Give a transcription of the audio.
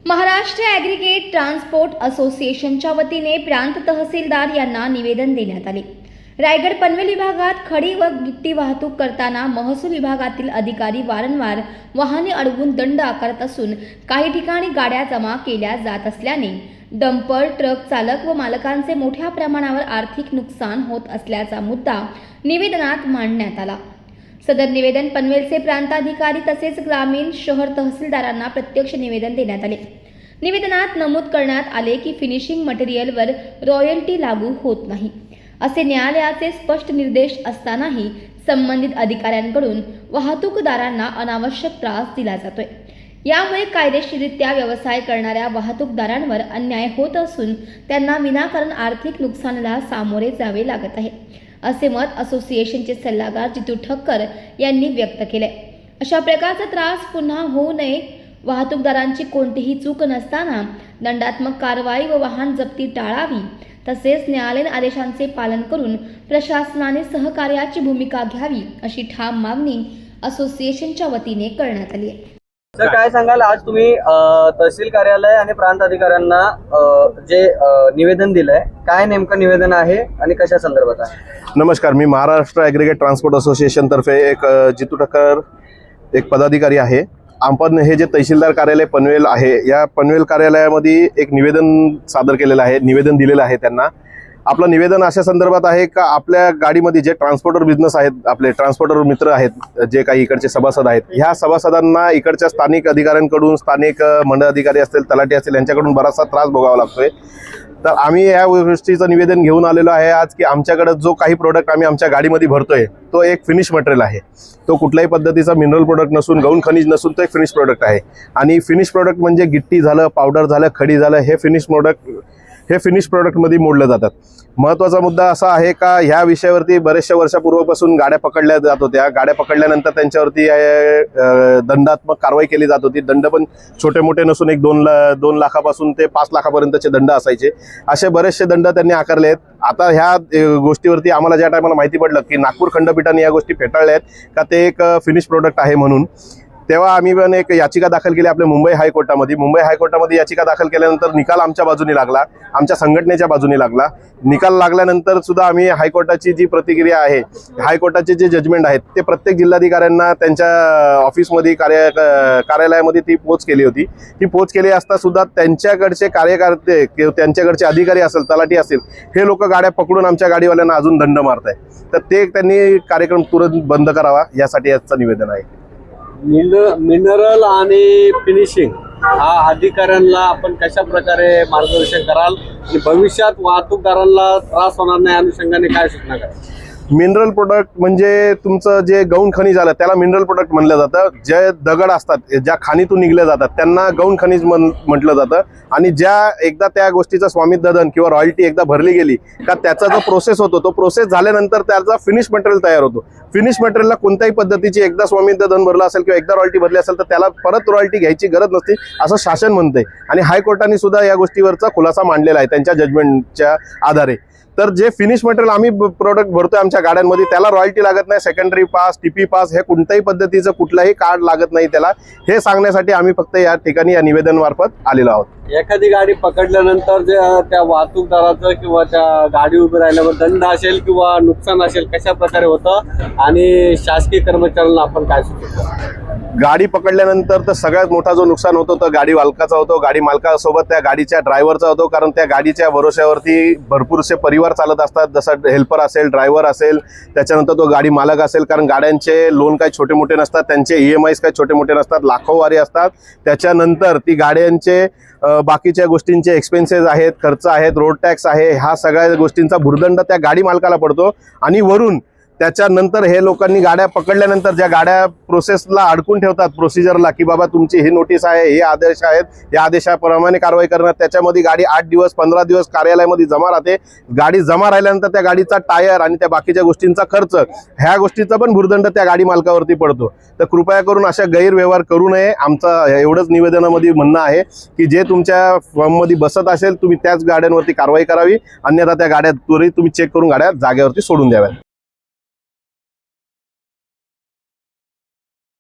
Maharashtra aggregate transport असोसिएशनच्या वतीने प्रांत तहसीलदार यांना निवेदन देण्यात आले। रायगड पनवेल विभागात खडी व गिट्टी वाहतूक करताना महसूल विभागातील अधिकारी वारंवार वाहने अडवून दंड आकारत असून काही ठिकाणी गाड्या जमा केल्या जात असल्याने डंपर ट्रक चालक व मालकांचे मोठ्या प्रमाणावर आर्थिक नुकसान होत असल्याचा मुद्दा निवेदनात मांडण्यात आला। सदर निवेदन पनवेलचे प्रांताधिकारी तसेच ग्रामीण शहर तहसीलदारांना प्रत्यक्ष निवेदन देण्यात आले। निवेदनात नमूद करण्यात आले की फिनिशिंग मटेरियलवर रॉयल्टी लागू होत नाही असे न्यायालयाचे स्पष्ट निर्देश असतानाही संबंधित अधिकाऱ्यांकडून वाहतूकदारांना अनावश्यक त्रास दिला जातोय। यामुळे कायदेशीररित्या व्यवसाय करणाऱ्या वाहतूकदारांवर अन्याय होत असून त्यांना विनाकारण आर्थिक नुकसानाला सामोरे जावे लागत आहे असे मत असोसिएशनचे सल्लागार जितू ठक्कर यांनी व्यक्त केले। अशा प्रकारचा त्रास पुन्हा होऊ नये, वाहतूकदारांची कोणतीही चूक नसताना दंडात्मक कारवाई व वाहन जप्ती टाळावी, तसेच न्यायालयीन आदेशांचे पालन करून प्रशासनाने सहकार्याची भूमिका घ्यावी अशी ठाम मागणी असोसिएशनच्या वतीने करण्यात आली आहे। सर, काय सांगाल, आज तुम्ही तहसील कार्यालय आणि प्रांत अधिकाऱ्यांना जे निवेदन दिलंय, काय नेमकं निवेदन आहे आणि कशा संदर्भात आहे? नमस्कार, मी महाराष्ट्र ॲग्रिगेट ट्रान्सपोर्ट असोसिएशन तर्फे एक जितू ठक्कर एक पदाधिकारी आहे। आपण हे जे तहसीलदार कार्यालय पनवेल आहे, या पनवेल कार्यालयामध्ये एक निवेदन सादर केलेलं आहे, निवेदन दिलेलं आहे त्यांना। आपलं निवेदन अशा संदर्भात आहे का आपल्या गाडीमध्ये जे ट्रान्सपोर्टर बिझनेस आहेत, आपले ट्रान्सपोर्टर मित्र आहेत, जे काही इकडचे सभासद आहेत, ह्या सभासदांना इकडच्या स्थानिक अधिकाऱ्यांकडून, स्थानिक मंडळ अधिकारी असतील, तलाठी असतील, यांच्याकडून बराचसा त्रास भोगावा लागतोय। तर आम्ही या गोष्टीचं निवेदन घेऊन आलेलो आहे आज की आमच्याकडे जो काही प्रोडक्ट आम्ही आमच्या गाडीमध्ये भरतोय तो एक फिनिश मटेरियल आहे। तो कुठल्याही पद्धतीचा मिनरल प्रोडक्ट नसून, गौण खनिज नसून तो एक फिनिश प्रोडक्ट आहे। आणि फिनिश प्रोडक्ट म्हणजे गिट्टी झालं, पावडर झालं, खडी झालं, हे फिनिश प्रोडक्टमध्ये मोडले जातात। महत्त्वाचा मुद्दा असा आहे का ह्या विषयावरती बरेचशा वर्षापूर्वीपासून गाड्या पकडल्या जात होत्या। गाड्या पकडल्यानंतर त्यांच्यावरती दंडात्मक कारवाई केली जात होती। दंड पण छोटे मोठे नसून एक 2 लाखापासून ते 5 लाखापर्यंतचे दंड असायचे। असे बरेचसे दंड त्यांनी आकारले आहेत। आता ह्या गोष्टीवरती आम्हाला ज्या टायमाला माहिती पडलं की नागपूर खंडपीठाने या गोष्टी फेटाळल्या आहेत का ते एक फिनिश प्रोडक्ट आहे म्हणून, तेव्हा आम्ही पण एक याचिका दाखल केली आपल्या मुंबई हायकोर्टामध्ये। याचिका दाखल केल्यानंतर निकाल आमच्या बाजूने लागला, आमच्या संघटनेच्या बाजूने लागला। निकाल लागल्यानंतर सुद्धा आम्ही हायकोर्टाची जी प्रतिक्रिया आहे, हायकोर्टाचे जे जजमेंट आहेत, ते प्रत्येक जिल्हाधिकाऱ्यांना त्यांच्या ऑफिसमध्ये कार्यालयामध्ये ती पोच केली होती। ती पोच केली असता सुद्धा त्यांच्याकडचे कार्यकर्ते किंवा त्यांच्याकडचे अधिकारी असेल, तलाठी असेल, हे लोक गाड्या पकडून आमच्या गाडीवाल्यांना अजून दंड मारत आहेत। तर ते त्यांनी कार्यक्रम तुरंत बंद करावा, यासाठी याचं निवेदन आहे। मिनरल आणि फिनिशिंग हा अधिकाऱ्यांना आपण कशा प्रकारे मार्गदर्शन कराल आणि भविष्यात वाहतूकदारांना त्रास होणार नाही अनुषंगाने काय सूचना कराल? मिनरल प्रोडक्ट म्हणजे तुमचं जे गौण खनिज आलं त्याला मिनरल प्रोडक्ट म्हणलं जातं। जे दगड असतात, ज्या खाणीतून निघले जातात, त्यांना गौण खनिज म्हटलं जातं। आणि ज्या एकदा त्या गोष्टीचं स्वामित्व धन किंवा रॉयल्टी एकदा भरली गेली का त्याचा जो प्रोसेस होतो, तो प्रोसेस झाल्यानंतर त्याचा फिनिश मटेरियल तयार होतो। फिनिश मटेरियलला कोणत्याही पद्धतीची एकदा स्वामित्व धन भरलं असेल किंवा एकदा रॉयल्टी भरली असेल तर त्याला परत रॉयल्टी घ्यायची गरज नसते असं शासन म्हणतंय। आणि हायकोर्टाने सुद्धा या गोष्टीवरचा खुलासा मांडलेला आहे त्यांच्या जजमेंटच्या आधारे। तर जे फिनिश मटेरियल आम्ही प्रोडक्ट भरतोय आमच्या गाड्यांमध्ये, त्याला रॉयल्टी लागत नाही, सेकंडरी पास, टीपी पास, हे कोणत्याही पद्धतीचं कुठलाही कार्ड लागत नाही त्याला। हे सांगण्यासाठी आम्ही फक्त या ठिकाणी या निवेदनामार्फत आलेलो आहोत। एखादी गाडी पकडल्यानंतर त्या वाहतूकदाराचं किंवा त्या गाडी उभी राहिल्यावर दंड असेल किंवा नुकसान असेल, कशा प्रकारे होतं आणि शासकीय कर्मचाऱ्यांना आपण काय सुचवतो? गाडी पकडल्यानंतर तर सगळ्यात मोठा जो नुकसान होतो तो गाडी मालकाचा होतो। गाडी मालकासोबत त्या गाडीच्या ड्रायव्हरचा होतो, कारण त्या गाडीच्या भरोश्यावरती भरपूरसे परिवार चालत असतात, जसं हेल्पर असेल, ड्रायव्हर असेल, त्याच्यानंतर तो गाडी मालक असेल, कारण गाड्यांचे लोन काही छोटे मोठे नसतात, त्यांचे EMIs काही छोटे मोठे नसतात, लाखो वारी असतात। त्याच्यानंतर ती गाड्यांचे बाकीच्या गोष्टींचे एक्सपेन्सेस आहेत, खर्च आहेत, रोड टॅक्स आहे, ह्या सगळ्या गोष्टींचा भुर्दंड त्या गाडी मालकाला पडतो। आणि वरून त्याच्यानंतर हे लोकांनी गाड्या पकडल्यानंतर ज्या गाड्या प्रोसेसला अडकून ठेवतात, प्रोसिजरला, की बाबा तुमची ही नोटीस आहे, हे आदेश आहेत, या आदेशाप्रमाणे कारवाई करणार, त्याच्यामध्ये गाडी 8 दिवस 15 दिवस कार्यालयामध्ये जमा राहते। गाडी जमा राहिल्यानंतर त्या गाडीचा टायर आणि त्या बाकीच्या गोष्टींचा खर्च, ह्या गोष्टीचा पण भुर्दंड त्या गाडी मालकावरती पडतो। तर कृपया करून अशा गैरव्यवहार करू नये, आमचं एवढंच निवेदनामध्ये म्हणणं आहे की जे तुमच्या फॉर्ममध्ये बसत असेल तुम्ही त्याच गाड्यांवरती कारवाई करावी, अन्यथा त्या गाड्या त्वरित तुम्ही चेक करून गाड्या जागेवरती सोडून द्याव्यात।